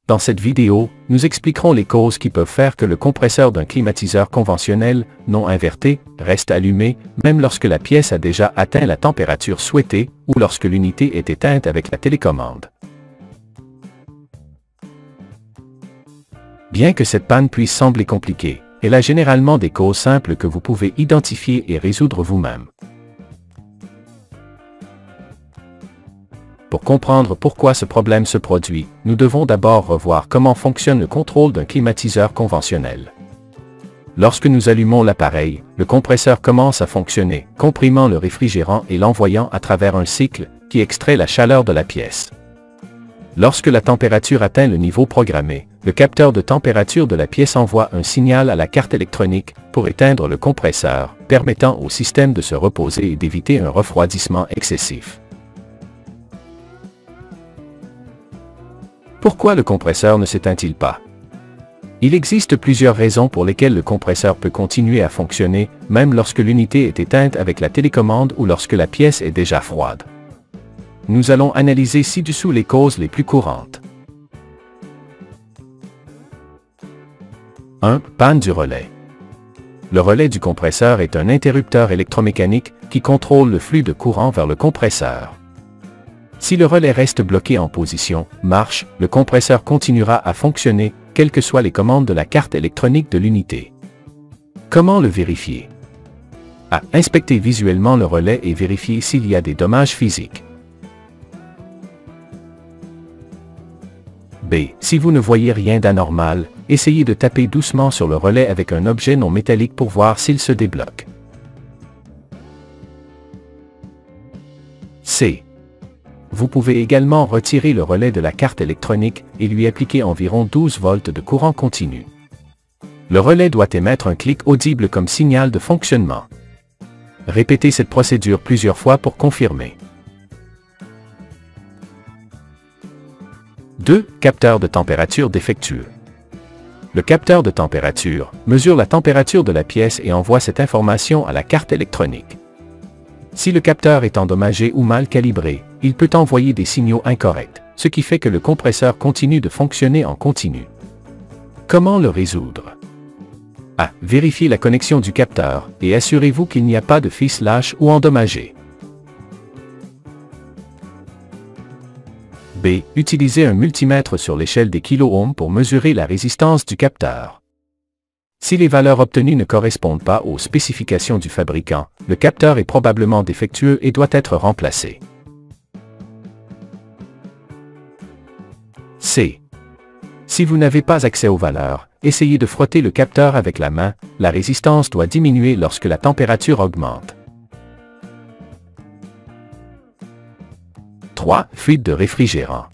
Dans cette vidéo, nous expliquerons les causes qui peuvent faire que le compresseur d'un climatiseur conventionnel, non inverté, reste allumé, même lorsque la pièce a déjà atteint la température souhaitée ou lorsque l'unité est éteinte avec la télécommande. Bien que cette panne puisse sembler compliquée, elle a généralement des causes simples que vous pouvez identifier et résoudre vous-même. Pour comprendre pourquoi ce problème se produit, nous devons d'abord revoir comment fonctionne le contrôle d'un climatiseur conventionnel. Lorsque nous allumons l'appareil, le compresseur commence à fonctionner, comprimant le réfrigérant et l'envoyant à travers un cycle qui extrait la chaleur de la pièce. Lorsque la température atteint le niveau programmé, le capteur de température de la pièce envoie un signal à la carte électronique pour éteindre le compresseur, permettant au système de se reposer et d'éviter un refroidissement excessif. Pourquoi le compresseur ne s'éteint-il pas? Il existe plusieurs raisons pour lesquelles le compresseur peut continuer à fonctionner, même lorsque l'unité est éteinte avec la télécommande ou lorsque la pièce est déjà froide. Nous allons analyser ci-dessous les causes les plus courantes. 1. Panne du relais. Le relais du compresseur est un interrupteur électromécanique qui contrôle le flux de courant vers le compresseur. Si le relais reste bloqué en position marche, le compresseur continuera à fonctionner, quelles que soient les commandes de la carte électronique de l'unité. Comment le vérifier? A. Inspecter visuellement le relais et vérifier s'il y a des dommages physiques. B. Si vous ne voyez rien d'anormal, essayez de taper doucement sur le relais avec un objet non métallique pour voir s'il se débloque. C. Vous pouvez également retirer le relais de la carte électronique et lui appliquer environ 12 volts de courant continu. Le relais doit émettre un clic audible comme signal de fonctionnement. Répétez cette procédure plusieurs fois pour confirmer. 2. Capteur de température défectueux. Le capteur de température mesure la température de la pièce et envoie cette information à la carte électronique. Si le capteur est endommagé ou mal calibré, il peut envoyer des signaux incorrects, ce qui fait que le compresseur continue de fonctionner en continu. Comment le résoudre? A. Vérifiez la connexion du capteur et assurez-vous qu'il n'y a pas de fils lâches ou endommagés. B. Utilisez un multimètre sur l'échelle des kiloohms pour mesurer la résistance du capteur. Si les valeurs obtenues ne correspondent pas aux spécifications du fabricant, le capteur est probablement défectueux et doit être remplacé. C. Si vous n'avez pas accès aux valeurs, essayez de frotter le capteur avec la main, la résistance doit diminuer lorsque la température augmente. 3. Fuite de réfrigérant.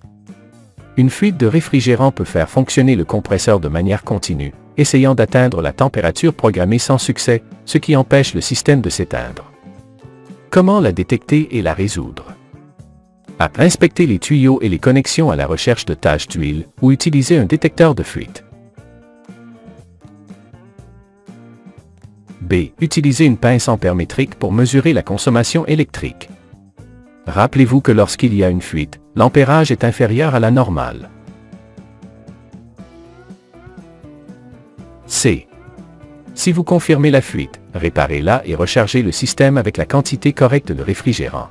Une fuite de réfrigérant peut faire fonctionner le compresseur de manière continue, essayant d'atteindre la température programmée sans succès, ce qui empêche le système de s'éteindre. Comment la détecter et la résoudre? A. Inspecter les tuyaux et les connexions à la recherche de taches d'huile, ou utiliser un détecteur de fuite. B. Utiliser une pince ampermétrique pour mesurer la consommation électrique. Rappelez-vous que lorsqu'il y a une fuite, l'ampérage est inférieur à la normale. C. Si vous confirmez la fuite, réparez-la et rechargez le système avec la quantité correcte de réfrigérant.